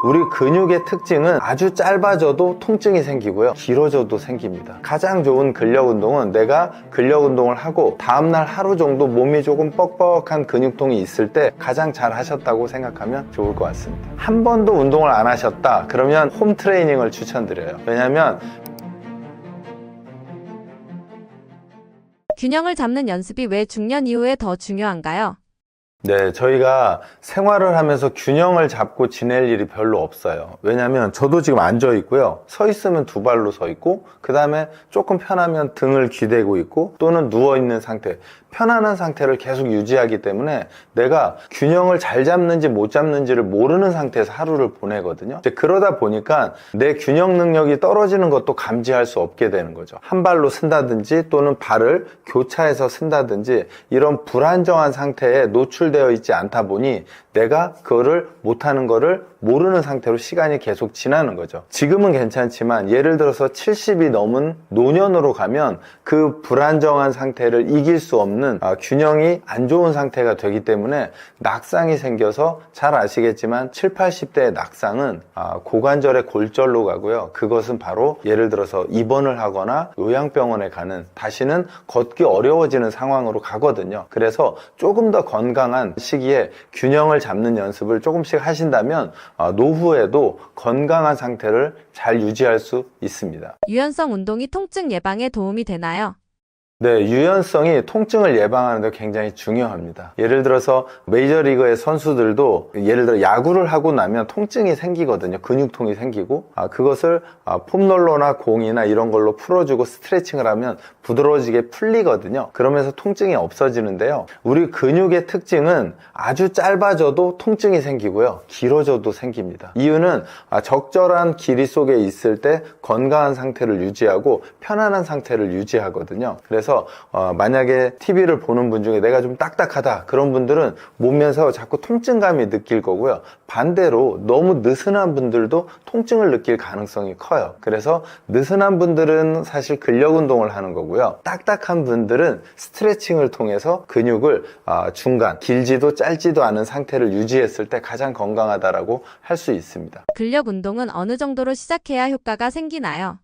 우리 근육의 특징은 아주 짧아져도 통증이 생기고요, 길어져도 생깁니다. 가장 좋은 근력 운동은 내가 근력 운동을 하고 다음날 하루 정도 몸이 조금 뻑뻑한 근육통이 있을 때 가장 잘 하셨다고 생각하면 좋을 것 같습니다. 한 번도 운동을 안 하셨다 그러면 홈 트레이닝을 추천드려요. 왜냐하면 균형을 잡는 연습이 왜 중년 이후에 더 중요한가요? 네, 저희가 생활을 하면서 균형을 잡고 지낼 일이 별로 없어요. 왜냐면 저도 지금 앉아 있고요, 서 있으면 두 발로 서 있고, 그 다음에 조금 편하면 등을 기대고 있고, 또는 누워 있는 상태, 편안한 상태를 계속 유지하기 때문에 내가 균형을 잘 잡는지 못 잡는지를 모르는 상태에서 하루를 보내거든요. 이제 그러다 보니까 내 균형 능력이 떨어지는 것도 감지할 수 없게 되는 거죠. 한 발로 쓴다든지 또는 발을 교차해서 쓴다든지 이런 불안정한 상태에 노출되어 있지 않다 보니 내가 그거를 못하는 거를 모르는 상태로 시간이 계속 지나는 거죠. 지금은 괜찮지만 예를 들어서 70이 넘은 노년으로 가면 그 불안정한 상태를 이길 수 없는 균형이 안 좋은 상태가 되기 때문에 낙상이 생겨서, 잘 아시겠지만 7, 80대의 낙상은 고관절의 골절로 가고요, 그것은 바로 예를 들어서 입원을 하거나 요양병원에 가는, 다시는 걷기 어려워지는 상황으로 가거든요. 그래서 조금 더 건강한 시기에 균형을 잡는 연습을 조금씩 하신다면 노후에도 건강한 상태를 잘 유지할 수 있습니다. 유연성 운동이 통증 예방에 도움이 되나요? 네, 유연성이 통증을 예방하는 데 굉장히 중요합니다. 예를 들어서 메이저리그의 선수들도 예를 들어 야구를 하고 나면 통증이 생기거든요. 근육통이 생기고, 그것을 폼롤러나 공이나 이런 걸로 풀어주고 스트레칭을 하면 부드러워지게 풀리거든요. 그러면서 통증이 없어지는데요, 우리 근육의 특징은 아주 짧아져도 통증이 생기고요, 길어져도 생깁니다. 이유는 적절한 길이 속에 있을 때 건강한 상태를 유지하고 편안한 상태를 유지하거든요. 그래서 만약에 TV를 보는 분 중에 내가 좀 딱딱하다 그런 분들은 몸에서 자꾸 통증감이 느낄 거고요, 반대로 너무 느슨한 분들도 통증을 느낄 가능성이 커요. 그래서 느슨한 분들은 사실 근력 운동을 하는 거고요, 딱딱한 분들은 스트레칭을 통해서 근육을 중간, 길지도 짧지도 않은 상태를 유지했을 때 가장 건강하다라고 할 수 있습니다. 근력 운동은 어느 정도로 시작해야 효과가 생기나요?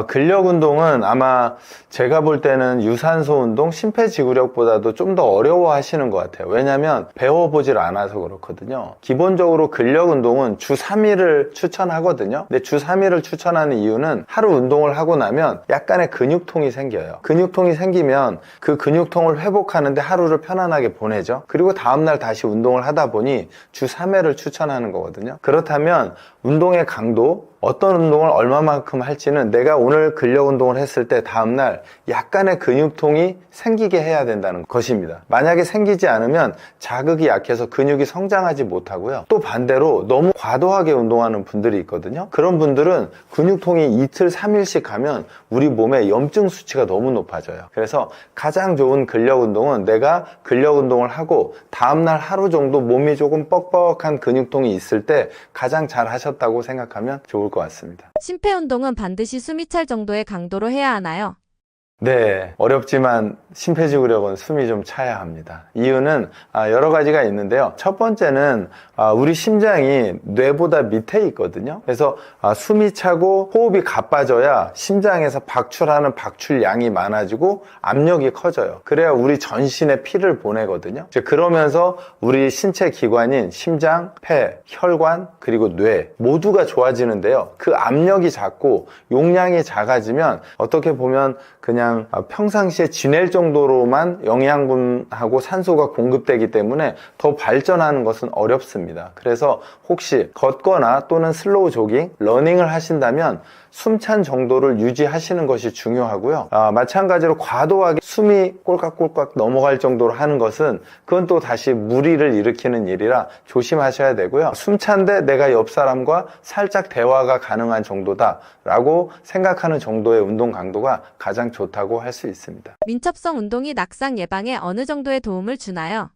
근력 운동은 아마 제가 볼 때는 유산소 운동, 심폐지구력보다도 좀 더 어려워 하시는 것 같아요. 왜냐면 배워보질 않아서 그렇거든요. 기본적으로 근력 운동은 주 3일을 추천하거든요. 근데 주 3일을 추천하는 이유는 하루 운동을 하고 나면 약간의 근육통이 생겨요. 근육통이 생기면 그 근육통을 회복하는데 하루를 편안하게 보내죠. 그리고 다음날 다시 운동을 하다 보니 주 3회를 추천하는 거거든요. 그렇다면 운동의 강도, 어떤 운동을 얼마만큼 할지는 내가 오늘 근력 운동을 했을 때 다음날 약간의 근육통이 생기게 해야 된다는 것입니다. 만약에 생기지 않으면 자극이 약해서 근육이 성장하지 못하고요, 또 반대로 너무 과도하게 운동하는 분들이 있거든요. 그런 분들은 근육통이 이틀, 3일씩 가면 우리 몸에 염증 수치가 너무 높아져요. 그래서 가장 좋은 근력 운동은 내가 근력 운동을 하고 다음날 하루 정도 몸이 조금 뻑뻑한 근육통이 있을 때 가장 잘 하셨다고 생각하면 좋을 것 같습니다. 심폐 운동은 반드시 숨이 찰 정도의 강도로 해야 하나요? 네, 어렵지만 심폐지구력은 숨이 좀 차야 합니다. 이유는 여러 가지가 있는데요. 첫 번째는 우리 심장이 뇌보다 밑에 있거든요. 그래서 숨이 차고 호흡이 가빠져야 심장에서 박출하는 박출량이 많아지고 압력이 커져요. 그래야 우리 전신에 피를 보내거든요. 그러면서 우리 신체 기관인 심장, 폐, 혈관, 그리고 뇌 모두가 좋아지는데요, 그 압력이 작고 용량이 작아지면 어떻게 보면 그냥 평상시에 지낼 정도로만 영양분하고 산소가 공급되기 때문에 더 발전하는 것은 어렵습니다. 그래서 혹시 걷거나 또는 슬로우 조깅, 러닝을 하신다면 숨찬 정도를 유지하시는 것이 중요하고요. 마찬가지로 과도하게 숨이 꼴깍꼴깍 넘어갈 정도로 하는 것은 그건 또 다시 무리를 일으키는 일이라 조심하셔야 되고요. 숨찬데 내가 옆 사람과 살짝 대화가 가능한 정도다라고 생각하는 정도의 운동 강도가 가장 좋다고 할 수 있습니다. 민첩성 운동이 낙상 예방에 어느 정도의 도움을 주나요?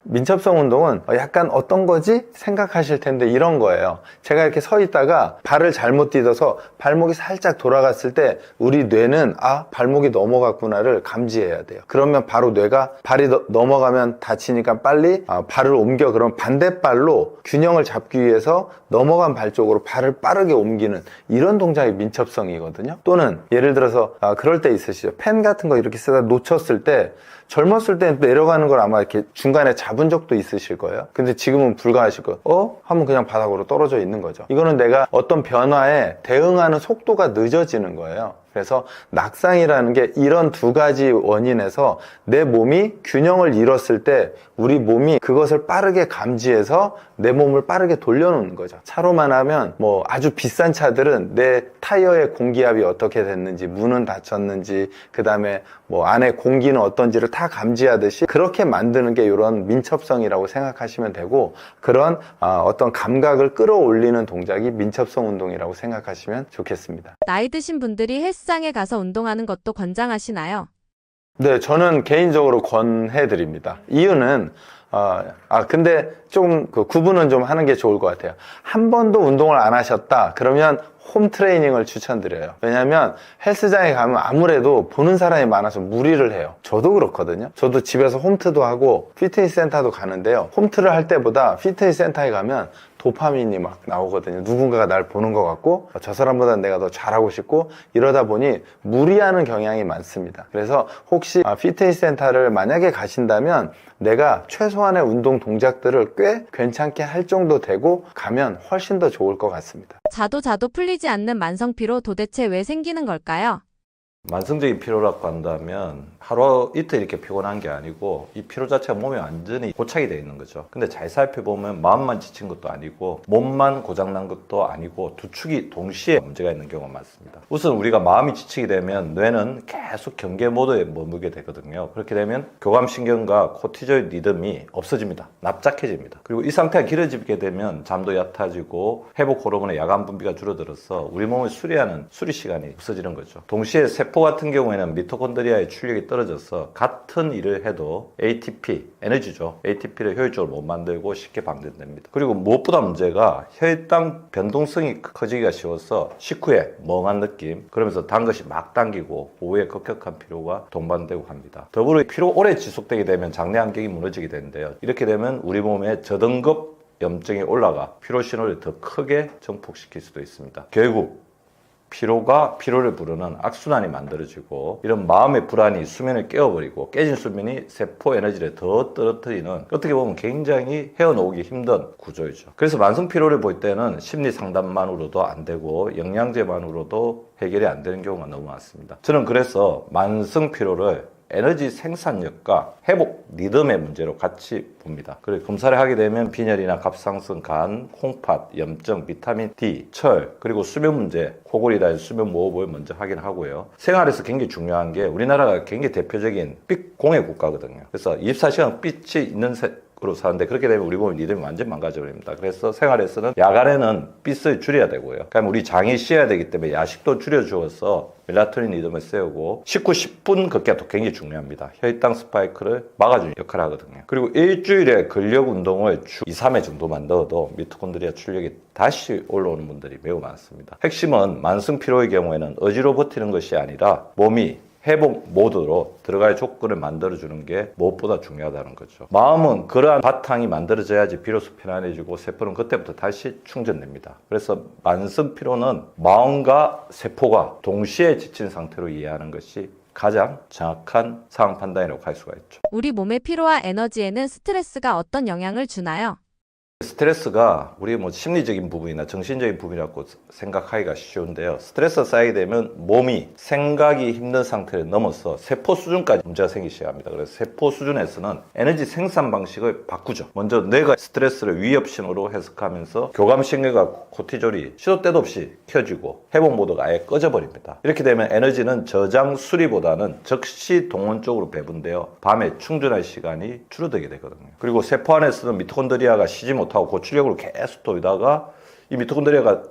민첩성 운동은 약간 어떤 거지? 생각하실 텐데 이런 거예요. 제가 이렇게 서 있다가 발을 잘못 디뎌서 발목이 살짝 돌아갔을 때 우리 뇌는 발목이 넘어갔구나를 감지해야 돼요. 그러면 바로 뇌가 발이 넘어가면 다치니까 빨리 발을 옮겨. 그럼 반대발로 균형을 잡기 위해서 넘어간 발 쪽으로 발을 빠르게 옮기는 이런 동작이 민첩성이거든요. 또는 예를 들어서 그럴 때 있으시죠. 펜 같은 거 이렇게 쓰다 놓쳤을 때 젊었을 때 내려가는 걸 아마 이렇게 중간에 잡은 적도 있으실 거예요. 근데 지금은 불가하실 거예요. 하면 그냥 바닥으로 떨어져 있는 거죠. 이거는 내가 어떤 변화에 대응하는 속도가 늦어지는 거예요. 그래서 낙상이라는 게 이런 두 가지 원인에서 내 몸이 균형을 잃었을 때 우리 몸이 그것을 빠르게 감지해서 내 몸을 빠르게 돌려놓는 거죠. 차로만 하면 뭐 아주 비싼 차들은 내 타이어의 공기압이 어떻게 됐는지, 문은 닫혔는지, 그 다음에 뭐 안에 공기는 어떤지를 다 감지하듯이 그렇게 만드는 게 이런 민첩성이라고 생각하시면 되고, 그런 어떤 감각을 끌어올리는 동작이 민첩성 운동이라고 생각하시면 좋겠습니다. 나이 드신 분들이 헬스장에 가서 운동하는 것도 권장하시나요? 네, 저는 개인적으로 권해드립니다. 이유는 근데 좀 구분은 좀 하는 게 좋을 것 같아요. 한 번도 운동을 안 하셨다 그러면 홈 트레이닝을 추천드려요. 왜냐면 헬스장에 가면 아무래도 보는 사람이 많아서 무리를 해요. 저도 그렇거든요. 저도 집에서 홈트도 하고 피트니스 센터도 가는데요. 홈트를 할 때보다 피트니스 센터에 가면 도파민이 막 나오거든요. 누군가가 날 보는 것 같고 저 사람보다 내가 더 잘하고 싶고 이러다 보니 무리하는 경향이 많습니다. 그래서 혹시 피트니스 센터를 만약에 가신다면 내가 최소한의 운동 동작들을 꽤 괜찮게 할 정도 되고 가면 훨씬 더 좋을 것 같습니다. 자도 풀리지 않는 만성피로 도대체 왜 생기는 걸까요? 만성적인 피로라고 한다면 하루 이틀 이렇게 피곤한 게 아니고 이 피로 자체가 몸에 완전히 고착이 되어 있는 거죠. 근데 잘 살펴보면 마음만 지친 것도 아니고 몸만 고장난 것도 아니고 두 축이 동시에 문제가 있는 경우가 많습니다. 우선 우리가 마음이 지치게 되면 뇌는 계속 경계 모드에 머물게 되거든요. 그렇게 되면 교감신경과 코티졸 리듬이 없어집니다. 납작해집니다. 그리고 이 상태가 길어지게 되면 잠도 얕아지고 회복 호르몬의 야간 분비가 줄어들어서 우리 몸을 수리하는 수리 시간이 없어지는 거죠. 동시에 세포 같은 경우에는 미토콘드리아의 출력이 떨어져서 같은 일을 해도 ATP, 에너지죠. ATP를 효율적으로 못 만들고 쉽게 방전됩니다. 그리고 무엇보다 문제가 혈당 변동성이 커지기가 쉬워서 식후에 멍한 느낌, 그러면서 단 것이 막 당기고 오후에 급격한 피로가 동반되고 합니다. 더불어 피로 오래 지속되게 되면 장내 안경이 무너지게 되는데요. 이렇게 되면 우리 몸에 저등급 염증이 올라가 피로 신호를 더 크게 증폭시킬 수도 있습니다. 결국 피로가 피로를 부르는 악순환이 만들어지고 이런 마음의 불안이 수면을 깨워버리고 깨진 수면이 세포 에너지를 더 떨어뜨리는 어떻게 보면 굉장히 헤어놓기 힘든 구조이죠. 그래서 만성 피로를 볼 때는 심리 상담만으로도 안 되고 영양제만으로도 해결이 안 되는 경우가 너무 많습니다. 저는 그래서 만성 피로를 에너지 생산력과 회복 리듬의 문제로 같이 봅니다. 그래서 검사를 하게 되면 빈혈이나 갑상선, 간, 콩팥, 염증, 비타민 D, 철, 그리고 수면 문제, 코골이나 수면 무호흡을 먼저 확인하고요. 생활에서 굉장히 중요한 게 우리나라가 굉장히 대표적인 빛 공해 국가거든요. 그래서 24시간 빛이 있는 으로 사는데 그렇게 되면 우리 몸의 리듬이 완전 망가져버립니다. 그래서 생활에서는 야간에는 빛을 줄여야 되고요. 그러면 우리 장이 쉬어야 되기 때문에 야식도 줄여주어서 멜라토닌 리듬을 세우고 식후 10분 걷기가 굉장히 중요합니다. 혈당 스파이크를 막아주는 역할을 하거든요. 그리고 일주일에 근력 운동을 주 2, 3회 정도만 넣어도 미토콘드리아 출력이 다시 올라오는 분들이 매우 많습니다. 핵심은 만성 피로의 경우에는 의지로 버티는 것이 아니라 몸이 회복 모드로 들어갈 조건을 만들어주는 게 무엇보다 중요하다는 거죠. 마음은 그러한 바탕이 만들어져야지 비로소 편안해지고 세포는 그때부터 다시 충전됩니다. 그래서 만성 피로는 마음과 세포가 동시에 지친 상태로 이해하는 것이 가장 정확한 상황 판단이라고 할 수가 있죠. 우리 몸의 피로와 에너지에는 스트레스가 어떤 영향을 주나요? 스트레스가 우리 심리적인 부분이나 정신적인 부분이라고 생각하기가 쉬운데요. 스트레스가 쌓이게 되면 몸이 생각이 힘든 상태를 넘어서 세포 수준까지 문제가 생기기 시작합니다. 그래서 세포 수준에서는 에너지 생산 방식을 바꾸죠. 먼저 뇌가 스트레스를 위협 신호로 해석하면서 교감신경과 코티졸이 시도 때도 없이 켜지고 회복 모드가 아예 꺼져버립니다. 이렇게 되면 에너지는 저장 수리보다는 즉시 동원 쪽으로 배분되어 밤에 충전할 시간이 줄어들게 되거든요. 그리고 세포 안에서는 미토콘드리아가 쉬지 못하고 고출력으로 계속 돌다가 이 미토콘드리아가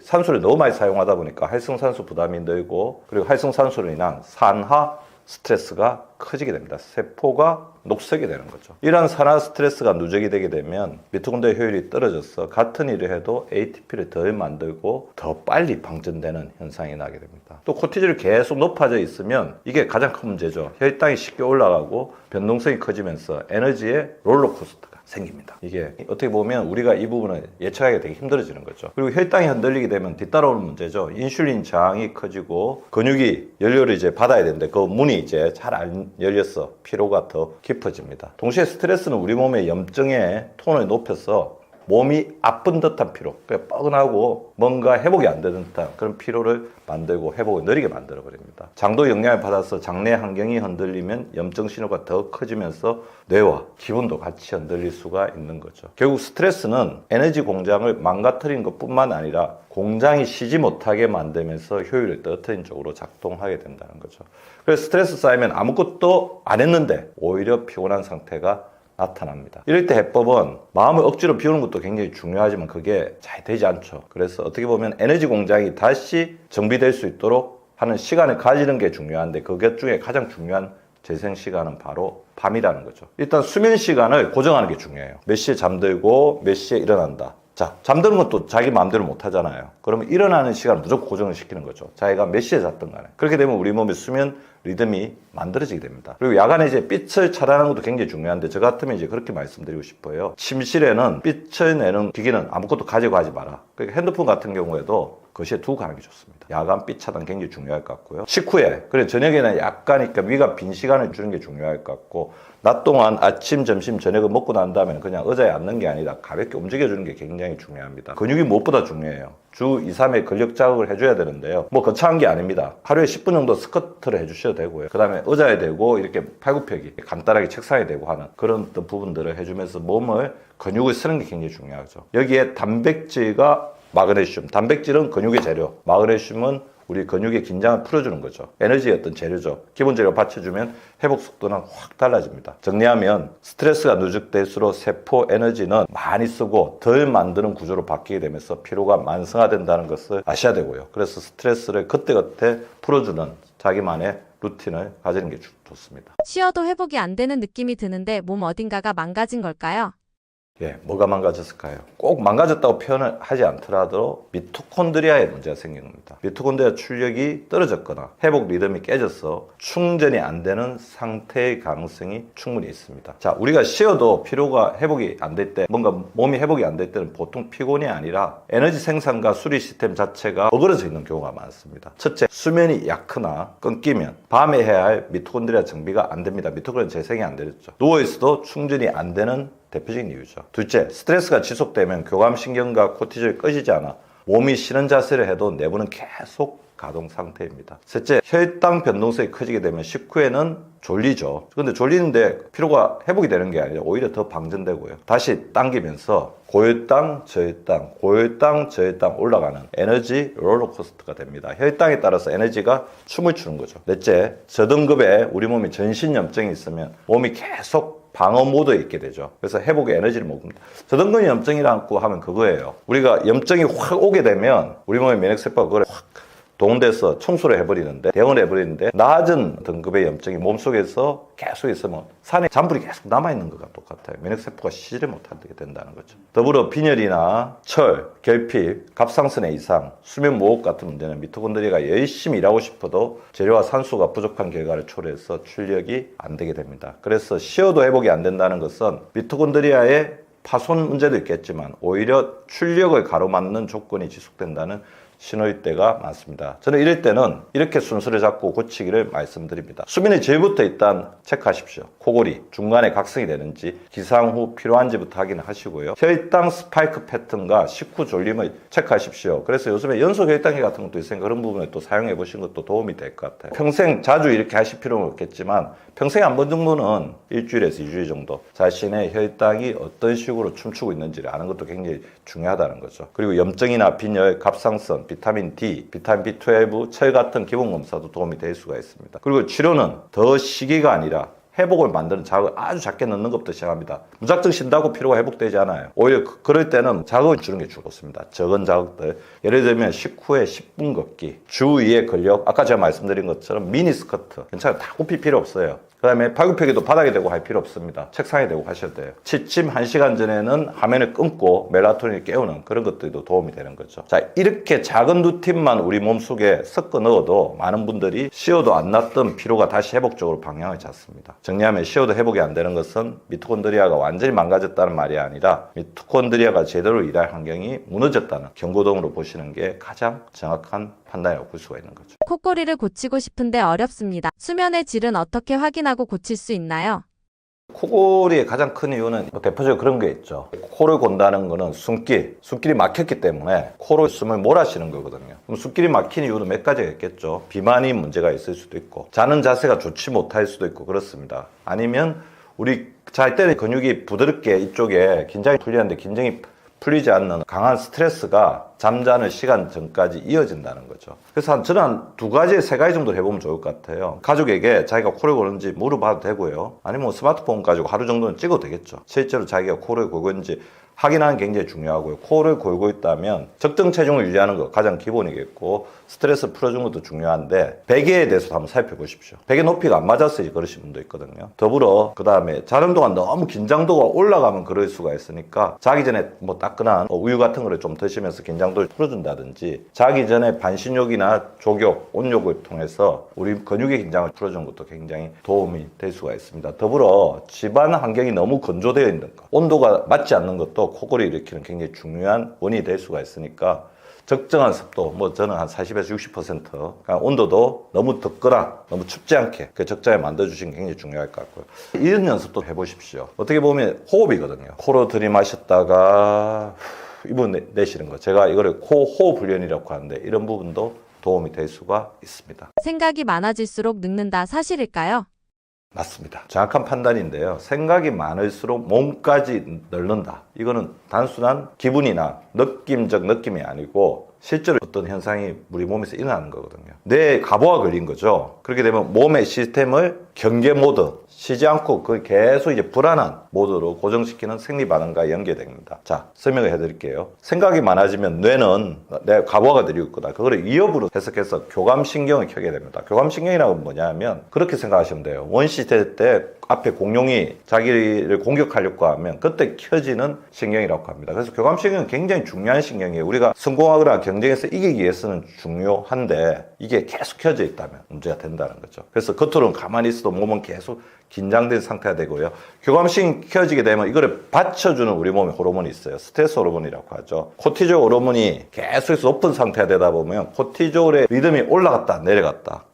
산소를 너무 많이 사용하다 보니까 활성산소 부담이 늘고 그리고 활성산소로 인한 산화 스트레스가 커지게 됩니다. 세포가 녹색이 되는 거죠. 이러한 산화 스트레스가 누적이 되게 되면 미토콘드리아 효율이 떨어져서 같은 일을 해도 ATP를 덜 만들고 더 빨리 방전되는 현상이 나게 됩니다. 또 코티졸이 계속 높아져 있으면 이게 가장 큰 문제죠. 혈당이 쉽게 올라가고 변동성이 커지면서 에너지의 롤러코스터가 생깁니다. 이게 어떻게 보면 우리가 이 부분을 예측하기가 되게 힘들어지는 거죠. 그리고 혈당이 흔들리게 되면 뒤따라오는 문제죠. 인슐린 저항이 커지고 근육이 연료를 이제 받아야 되는데 그 문이 이제 잘 안 열려서 피로가 더 깊어집니다. 동시에 스트레스는 우리 몸의 염증의 톤을 높여서 몸이 아픈 듯한 피로, 그러니까 뻐근하고 뭔가 회복이 안 되는 듯한 그런 피로를 만들고 회복을 느리게 만들어 버립니다. 장도 영향을 받아서 장내 환경이 흔들리면 염증 신호가 더 커지면서 뇌와 기분도 같이 흔들릴 수가 있는 거죠. 결국 스트레스는 에너지 공장을 망가뜨리는 것뿐만 아니라 공장이 쉬지 못하게 만들면서 효율을 떨어뜨린 쪽으로 작동하게 된다는 거죠. 그래서 스트레스 쌓이면 아무것도 안 했는데 오히려 피곤한 상태가 나타납니다. 이럴 때 해법은 마음을 억지로 비우는 것도 굉장히 중요하지만 그게 잘 되지 않죠. 그래서 어떻게 보면 에너지 공장이 다시 정비될 수 있도록 하는 시간을 가지는 게 중요한데 그것 중에 가장 중요한 재생 시간은 바로 밤이라는 거죠. 일단 수면 시간을 고정하는 게 중요해요. 몇 시에 잠들고 몇 시에 일어난다. 자, 잠드는 것도 자기 마음대로 못 하잖아요. 그러면 일어나는 시간을 무조건 고정을 시키는 거죠. 자기가 몇 시에 잤든 간에. 그렇게 되면 우리 몸의 수면 리듬이 만들어지게 됩니다. 그리고 야간에 이제 빛을 차단하는 것도 굉장히 중요한데 저 같으면 이제 그렇게 말씀드리고 싶어요. 침실에는 빛을 내는 기기는 아무것도 가지고 가지 마라. 그러니까 핸드폰 같은 경우에도 거실에 두고 가는 게 좋습니다. 야간 빛 차단 굉장히 중요할 것 같고요. 식후에, 그래 저녁에는 약간 위가 빈 시간을 주는 게 중요할 것 같고 낮 동안 아침, 점심, 저녁을 먹고 난 다음에 그냥 의자에 앉는 게 아니라 가볍게 움직여주는 게 굉장히 중요합니다. 근육이 무엇보다 중요해요. 주 2, 3회 근력 자극을 해줘야 되는데요. 뭐 거창한 게 아닙니다. 하루에 10분 정도 스쿼트를 해주셔도 되고요. 그 다음에 의자에 대고 이렇게 팔굽혀기 간단하게 책상에 대고 하는 그런 부분들을 해주면서 몸을 근육을 쓰는 게 굉장히 중요하죠. 여기에 단백질과 마그네슘, 단백질은 근육의 재료, 마그네슘은 우리 근육의 긴장을 풀어주는 거죠. 에너지의 어떤 재료죠. 기본적으로 받쳐주면 회복 속도는 확 달라집니다. 정리하면 스트레스가 누적될수록 세포 에너지는 많이 쓰고 덜 만드는 구조로 바뀌게 되면서 피로가 만성화된다는 것을 아셔야 되고요. 그래서 스트레스를 그때그때 풀어주는 자기만의 루틴을 가지는 게 좋습니다. 쉬어도 회복이 안 되는 느낌이 드는데 몸 어딘가가 망가진 걸까요? 예, 뭐가 망가졌을까요? 꼭 망가졌다고 표현을 하지 않더라도 미토콘드리아에 문제가 생긴 겁니다. 미토콘드리아 출력이 떨어졌거나 회복 리듬이 깨져서 충전이 안 되는 상태의 가능성이 충분히 있습니다. 자, 우리가 쉬어도 피로가 회복이 안 될 때, 뭔가 몸이 회복이 안 될 때는 보통 피곤이 아니라 에너지 생산과 수리 시스템 자체가 어그러져 있는 경우가 많습니다. 첫째, 수면이 얕거나 끊기면 밤에 해야 할 미토콘드리아 정비가 안 됩니다. 미토콘드리아 재생이 안 되죠. 누워있어도 충전이 안 되는 대표적인 이유죠. 둘째, 스트레스가 지속되면 교감신경과 코티졸이 꺼지지 않아 몸이 쉬는 자세를 해도 내부는 계속 가동 상태입니다. 셋째, 혈당 변동성이 커지게 되면 식후에는 졸리죠. 근데 졸리는데 피로가 회복이 되는 게 아니라 오히려 더 방전되고요. 다시 당기면서 고혈당, 저혈당, 고혈당, 저혈당 올라가는 에너지 롤러코스터가 됩니다. 혈당에 따라서 에너지가 춤을 추는 거죠. 넷째, 저등급의 우리 몸에 전신염증이 있으면 몸이 계속 방어 모드에 있게 되죠. 그래서 회복의 에너지를 먹습니다. 저등급 염증이라고 하면 그거예요. 우리가 염증이 확 오게 되면 우리 몸의 면역세포가 그걸 확 동원돼서 청소를 해버리는데, 대응을 해버리는데 낮은 등급의 염증이 몸속에서 계속 있으면 산에 잔불이 계속 남아있는 것과 똑같아요. 면역세포가 쉬지를 못하게 된다는 거죠. 더불어 빈혈이나 철, 결핍, 갑상선의 이상, 수면 무호흡 같은 문제는 미토콘드리아가 열심히 일하고 싶어도 재료와 산소가 부족한 결과를 초래해서 출력이 안 되게 됩니다. 그래서 쉬어도 회복이 안 된다는 것은 미토콘드리아의 파손 문제도 있겠지만 오히려 출력을 가로막는 조건이 지속된다는 신호일 때가 많습니다. 저는 이럴 때는 이렇게 순서를 잡고 고치기를 말씀드립니다. 수면의 질부터 일단 체크하십시오. 코골이, 중간에 각성이 되는지, 기상 후 필요한지부터 확인하시고요. 혈당 스파이크 패턴과 식후 졸림을 체크하십시오. 그래서 요즘에 연속 혈당계 같은 것도 있으니까 그런 부분에 또 사용해 보신 것도 도움이 될 것 같아요. 평생 자주 이렇게 하실 필요는 없겠지만 평생에 한 번 정도는 일주일에서 2주일 정도 자신의 혈당이 어떤 식으로 춤추고 있는지를 아는 것도 굉장히 중요하다는 거죠. 그리고 염증이나 빈혈, 갑상선, 비타민 D, 비타민 B12, 철 같은 기본 검사도 도움이 될 수가 있습니다. 그리고 치료는 더 시기가 아니라 회복을 만드는 자극을 아주 작게 넣는 것부터 시작합니다. 무작정 쉰다고 피로가 회복되지 않아요. 오히려 그럴 때는 자극을 주는 게 좋습니다. 적은 자극들. 예를 들면 식후에 10분 걷기, 주 2회 근력, 아까 제가 말씀드린 것처럼 미니 스쿼트. 괜찮아요. 다 굽힐 필요 없어요. 그 다음에 팔굽혀기도 바닥에 대고 할 필요 없습니다. 책상에 대고 하셔도 돼요. 취침 1시간 전에는 화면을 끊고 멜라토닌을 깨우는 그런 것들도 도움이 되는 거죠. 자, 이렇게 작은 루틴만 우리 몸속에 섞어 넣어도 많은 분들이 쉬어도 안 났던 피로가 다시 회복적으로 방향을 잡습니다. 정리하면 쉬어도 회복이 안 되는 것은 미토콘드리아가 완전히 망가졌다는 말이 아니라 미토콘드리아가 제대로 일할 환경이 무너졌다는 경고등으로 보시는 게 가장 정확한 판단이라고 볼 수가 있는 거죠. 코골이를 고치고 싶은데 어렵습니다. 수면의 질은 어떻게 확인하고 고칠 수 있나요? 코골이의 가장 큰 이유는 대표적으로 그런 게 있죠. 코를 곤다는 거는 숨길이 막혔기 때문에 코로 숨을 몰아쉬는 거거든요. 그럼 숨길이 막힌 이유는 몇 가지가 있겠죠. 비만이 문제가 있을 수도 있고, 자는 자세가 좋지 못할 수도 있고 그렇습니다. 아니면 우리 잘 때는 근육이 부드럽게 이쪽에 긴장이 풀리는데 긴장이 풀리지 않는 강한 스트레스가 잠자는 시간 전까지 이어진다는 거죠. 그래서 저는 한 2가지, 3가지 정도 해보면 좋을 것 같아요. 가족에게 자기가 코를 고는지 물어봐도 되고요. 아니면 스마트폰 가지고 하루 정도는 찍어도 되겠죠. 실제로 자기가 코를 골고 있는지 확인하는 게 굉장히 중요하고요. 코를 골고 있다면 적정 체중을 유지하는 거 가장 기본이겠고, 스트레스 풀어주는 것도 중요한데 베개에 대해서도 한번 살펴보십시오. 베개 높이가 안 맞았어요. 그러신 분도 있거든요. 더불어 그 다음에 자는 동안 너무 긴장도가 올라가면 그럴 수가 있으니까 자기 전에 뭐 따끈한 우유 같은 거를 좀 드시면서 긴장도를 풀어준다든지, 자기 전에 반신욕이나 족욕, 온욕을 통해서 우리 근육의 긴장을 풀어주는 것도 굉장히 도움이 될 수가 있습니다. 더불어 집안 환경이 너무 건조되어 있는 것, 온도가 맞지 않는 것도 코골이 일으키는 굉장히 중요한 원인이 될 수가 있으니까 적정한 습도, 뭐 저는 한 40에서 60%, 그러니까 온도도 너무 덥거나 너무 춥지 않게 그 적정에 만들어주시는 게 굉장히 중요할 것 같고요. 이런 연습도 해보십시오. 어떻게 보면 호흡이거든요. 코로 들이마셨다가 입으로 내쉬는 거. 제가 이거를 코 호흡 훈련이라고 하는데 이런 부분도 도움이 될 수가 있습니다. 생각이 많아질수록 늙는다 사실일까요? 맞습니다. 정확한 판단인데요. 생각이 많을수록 몸까지 늙는다. 이거는 단순한 기분이나 느낌적 느낌이 아니고 실제로 어떤 현상이 우리 몸에서 일어나는 거거든요. 뇌에 가보가 걸린 거죠. 그렇게 되면 몸의 시스템을 경계 모드, 쉬지 않고 그 계속 이제 불안한 모드로 고정시키는 생리 반응과 연계됩니다. 자, 설명을 해드릴게요. 생각이 많아지면 뇌는 내 가보가 들이고 있구나. 그거를 위협으로 해석해서 교감신경을 켜게 됩니다. 교감신경이라고 뭐냐면 그렇게 생각하시면 돼요. 원시시대 때 앞에 공룡이 자기를 공격하려고 하면 그때 켜지는 신경이라고 합니다. 그래서 교감신경은 굉장히 중요한 신경이에요. 우리가 성공하거나 경쟁에서 이기기 위해서는 중요한데 이게 계속 켜져 있다면 문제가 된다는 거죠. 그래서 겉으로는 가만히 있어도 몸은 계속 긴장된 상태가 되고요. 교감신경이 켜지게 되면 이거를 받쳐주는 우리 몸에 호르몬이 있어요. 스트레스 호르몬이라고 하죠. 코티졸 호르몬이 계속해서 높은 상태가 되다 보면 코티졸의 리듬이 올라갔다 내려갔다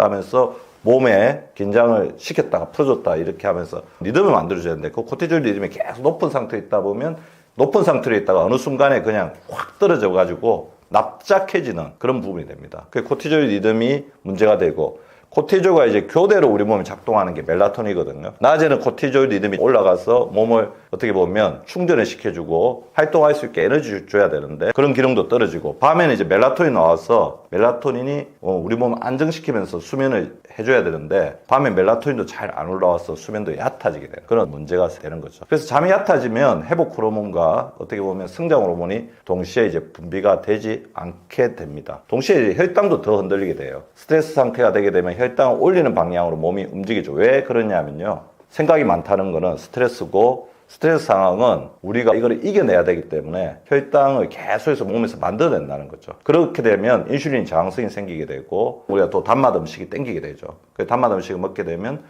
하면서 몸에 긴장을 시켰다가 풀어줬다 이렇게 하면서 리듬을 만들어줘야 되는데 그 코티졸 리듬이 계속 높은 상태에 있다 보면 높은 상태로 있다가 어느 순간에 그냥 확 떨어져 가지고 납작해지는 그런 부분이 됩니다. 그 코티졸 리듬이 문제가 되고, 코티졸과 이제 교대로 우리 몸이 작동하는 게 멜라토닌이거든요. 낮에는 코티졸 리듬이 올라가서 몸을 어떻게 보면 충전을 시켜주고 활동할 수 있게 에너지를 줘야 되는데 그런 기능도 떨어지고, 밤에는 이제 멜라토닌이 나와서 멜라토닌이 우리 몸을 안정시키면서 수면을 해줘야 되는데 밤에 멜라토닌도 잘 안 올라와서 수면도 얕아지게 되는 그런 문제가 되는 거죠. 그래서 잠이 얕아지면 회복 호르몬과 어떻게 보면 성장 호르몬이 동시에 이제 분비가 되지 않게 됩니다. 동시에 혈당도 더 흔들리게 돼요. 스트레스 상태가 되게 되면 혈당을 올리는 방향으로 몸이 움직이죠. 왜 그러냐면요, 생각이 많다는 거는 스트레스고, 스트레스 상황은 우리가 이걸 이겨내야 되기 때문에 혈당을 계속해서 몸에서 만들어낸다는 거죠. 그렇게 되면 인슐린 저항성이 생기게 되고 우리가 또 단맛 음식이 땡기게 되죠. 그 단맛 음식을 먹게 되면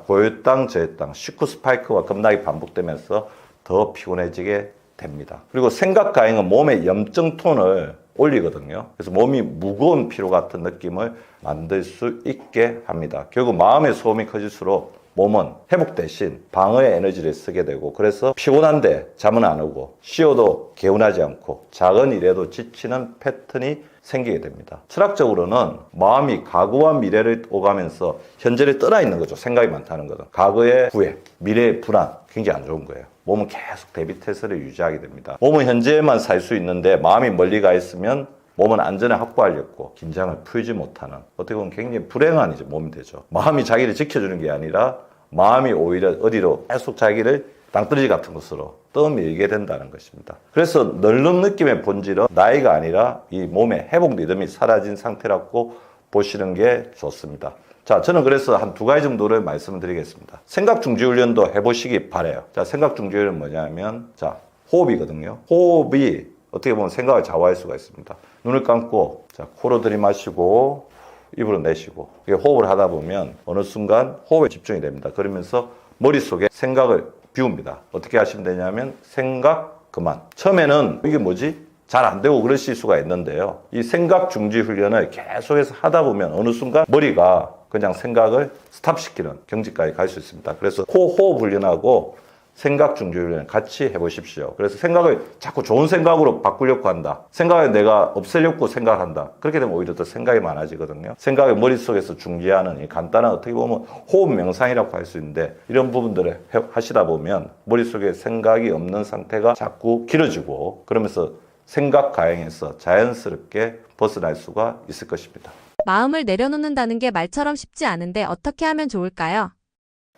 고혈당, 저혈당, 식후 스파이크가 급락이 반복되면서 더 피곤해지게 됩니다. 그리고 생각 가행은 몸의 염증 톤을 올리거든요. 그래서 몸이 무거운 피로 같은 느낌을 만들 수 있게 합니다. 결국 마음의 소음이 커질수록 몸은 회복 대신 방어의 에너지를 쓰게 되고, 그래서 피곤한데 잠은 안 오고 쉬어도 개운하지 않고 작은 일에도 지치는 패턴이 생기게 됩니다. 철학적으로는 마음이 과거와 미래를 오가면서 현재를 떠나 있는 거죠. 생각이 많다는 것은 과거의 후회, 미래의 불안, 굉장히 안 좋은 거예요. 몸은 계속 대비 태세를 유지하게 됩니다. 몸은 현재에만 살 수 있는데 마음이 멀리 가 있으면 몸은 안전을 확보하려고 긴장을 풀지 못하는 어떻게 보면 굉장히 불행한 이제 몸이 되죠. 마음이 자기를 지켜주는 게 아니라 마음이 오히려 어디로 계속 자기를 땅떨어지 같은 곳으로 떠밀게 된다는 것입니다. 그래서 널는 느낌의 본질은 나이가 아니라 이 몸의 회복 리듬이 사라진 상태라고 보시는 게 좋습니다. 자, 저는 그래서 한 두 가지 정도를 말씀을 드리겠습니다. 생각 중지 훈련도 해보시기 바라요. 자, 생각 중지 훈련은 뭐냐면, 자, 호흡이거든요. 호흡이 어떻게 보면 생각을 좌우할 수가 있습니다. 눈을 감고, 자, 코로 들이마시고, 입으로 내쉬고, 이게 호흡을 하다 보면 어느 순간 호흡에 집중이 됩니다. 그러면서 머릿속에 생각을 비웁니다. 어떻게 하시면 되냐면, 생각 그만. 처음에는 이게 뭐지? 잘 안 되고 그러실 수가 있는데요. 이 생각 중지 훈련을 계속해서 하다 보면 어느 순간 머리가 그냥 생각을 스탑시키는 경지까지 갈 수 있습니다. 그래서 호흡 훈련하고 생각 중지 훈련 같이 해보십시오. 그래서 생각을 자꾸 좋은 생각으로 바꾸려고 한다. 생각을 내가 없애려고 생각한다. 그렇게 되면 오히려 더 생각이 많아지거든요. 생각을 머릿속에서 중지하는 이 간단한 어떻게 보면 호흡 명상이라고 할 수 있는데 이런 부분들을 하시다 보면 머릿속에 생각이 없는 상태가 자꾸 길어지고 그러면서 생각 가행에서 자연스럽게 벗어날 수가 있을 것입니다. 마음을 내려놓는다는 게 말처럼 쉽지 않은데 어떻게 하면 좋을까요?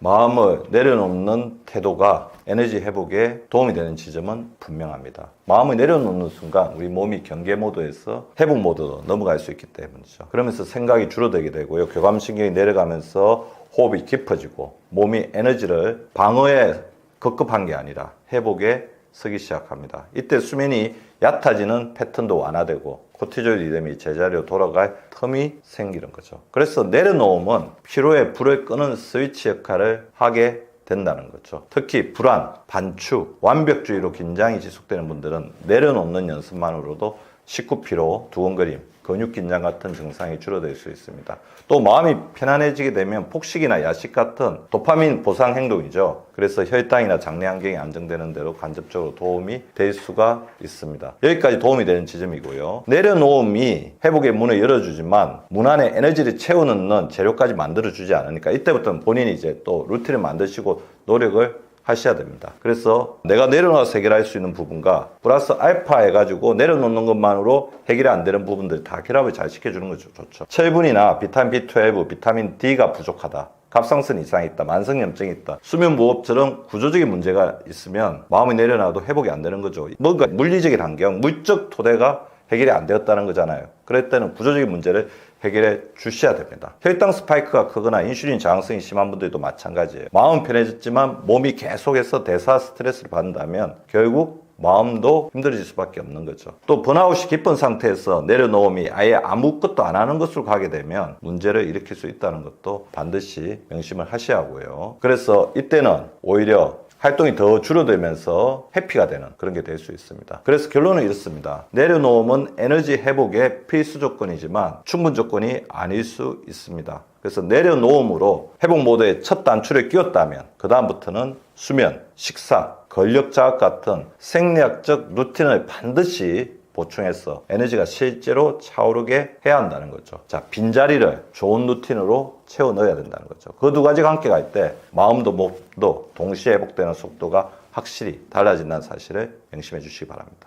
마음을 내려놓는 태도가 에너지 회복에 도움이 되는 지점은 분명합니다. 마음을 내려놓는 순간 우리 몸이 경계 모드에서 회복 모드로 넘어갈 수 있기 때문이죠. 그러면서 생각이 줄어들게 되고요. 교감신경이 내려가면서 호흡이 깊어지고 몸이 에너지를 방어에 급급한 게 아니라 회복에 서기 시작합니다. 이때 수면이 얕아지는 패턴도 완화되고 코티졸 리듬이 제자리로 돌아갈 텀이 생기는 거죠. 그래서 내려놓음은 피로의 불을 끄는 스위치 역할을 하게 된다는 거죠. 특히 불안, 반추, 완벽주의로 긴장이 지속되는 분들은 내려놓는 연습만으로도 식후피로, 두근거림, 근육 긴장 같은 증상이 줄어들 수 있습니다. 또 마음이 편안해지게 되면 폭식이나 야식 같은 도파민 보상 행동이죠. 그래서 혈당이나 장내 환경이 안정되는 대로 간접적으로 도움이 될 수가 있습니다. 여기까지 도움이 되는 지점이고요. 내려놓음이 회복의 문을 열어주지만 문 안에 에너지를 채우는 재료까지 만들어주지 않으니까 이때부터는 본인이 이제 또 루틴을 만드시고 노력을 하셔야 됩니다. 그래서 내가 내려놓아서 해결할 수 있는 부분과 플러스 알파 해가지고 내려놓는 것만으로 해결이 안 되는 부분들 다 결합을 잘 시켜주는 거죠. 좋죠. 철분이나 비타민 B12, 비타민 D가 부족하다. 갑상선 이상이 있다, 만성염증이 있다, 수면무호흡처럼 구조적인 문제가 있으면 마음이 내려놔도 회복이 안 되는 거죠. 뭔가 물리적인 환경, 물적 토대가 해결이 안 되었다는 거잖아요. 그럴 때는 구조적인 문제를 해결해 주셔야 됩니다. 혈당 스파이크가 크거나 인슐린 저항성이 심한 분들도 마찬가지예요. 마음은 편해졌지만 몸이 계속해서 대사 스트레스를 받는다면 결국 마음도 힘들어질 수밖에 없는 거죠. 또 번아웃이 깊은 상태에서 내려놓음이 아예 아무것도 안 하는 것으로 가게 되면 문제를 일으킬 수 있다는 것도 반드시 명심을 하셔야 하고요. 그래서 이때는 오히려 활동이 더 줄어들면서 회피가 되는 그런 게 될 수 있습니다. 그래서 결론은 이렇습니다. 내려놓음은 에너지 회복의 필수 조건이지만 충분 조건이 아닐 수 있습니다. 그래서 내려놓음으로 회복 모드의 첫 단추를 끼웠다면 그 다음부터는 수면, 식사, 근력 자극 같은 생리학적 루틴을 반드시 보충해서 에너지가 실제로 차오르게 해야 한다는 거죠. 자, 빈자리를 좋은 루틴으로 채워 넣어야 된다는 거죠. 그 두 가지가 함께 갈 때 마음도 몸도 동시에 회복되는 속도가 확실히 달라진다는 사실을 명심해 주시기 바랍니다.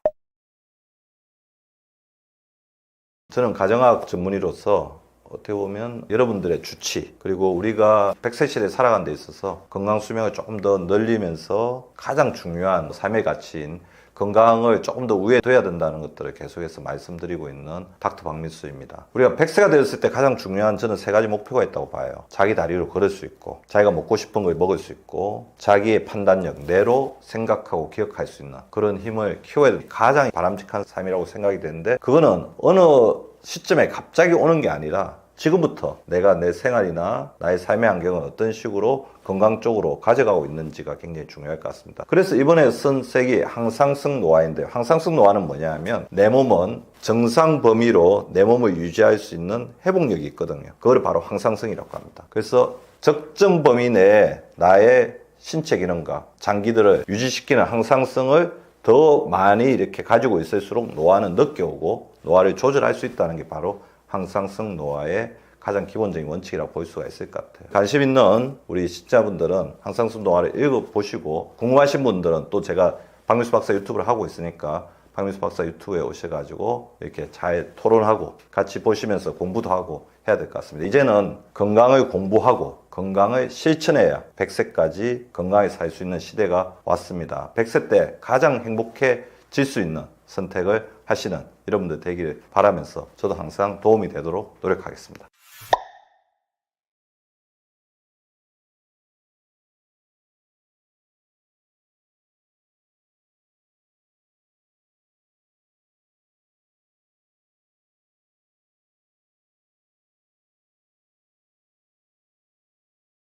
저는 가정학 전문의로서 어떻게 보면 여러분들의 주치 그리고 우리가 100세 시대에 살아가는 데 있어서 건강 수명을 조금 더 늘리면서 가장 중요한 삶의 가치인 건강을 조금 더 우위에 둬야 된다는 것들을 계속해서 말씀드리고 있는 닥터 박민수입니다. 우리가 100세가 되었을 때 가장 중요한 저는 세 가지 목표가 있다고 봐요. 자기 다리로 걸을 수 있고 자기가 먹고 싶은 걸 먹을 수 있고 자기의 판단력, 뇌로 생각하고 기억할 수 있는 그런 힘을 키워야 되는 가장 바람직한 삶이라고 생각이 되는데 그거는 어느 시점에 갑자기 오는 게 아니라 지금부터 내가 내 생활이나 나의 삶의 환경을 어떤 식으로 건강적으로 가져가고 있는지가 굉장히 중요할 것 같습니다. 그래서 이번에 쓴 책이 항상성 노화인데요. 항상성 노화는 뭐냐면 내 몸은 정상 범위로 내 몸을 유지할 수 있는 회복력이 있거든요. 그걸 바로 항상성이라고 합니다. 그래서 적정 범위 내에 나의 신체 기능과 장기들을 유지시키는 항상성을 더 많이 이렇게 가지고 있을수록 노화는 늦게 오고 노화를 조절할 수 있다는 게 바로 항상성 노화의 가장 기본적인 원칙이라고 볼 수가 있을 것 같아요. 관심 있는 우리 시청자분들은 항상성 노화를 읽어보시고 궁금하신 분들은 또 제가 박민수 박사 유튜브를 하고 있으니까 박민수 박사 유튜브에 오셔가지고 이렇게 잘 토론하고 같이 보시면서 공부도 하고 해야 될 것 같습니다. 이제는 건강을 공부하고 건강을 실천해야 100세까지 건강하게 살 수 있는 시대가 왔습니다. 100세 때 가장 행복해질 수 있는 선택을 하시는 여러분들 되기를 바라면서 저도 항상 도움이 되도록 노력하겠습니다.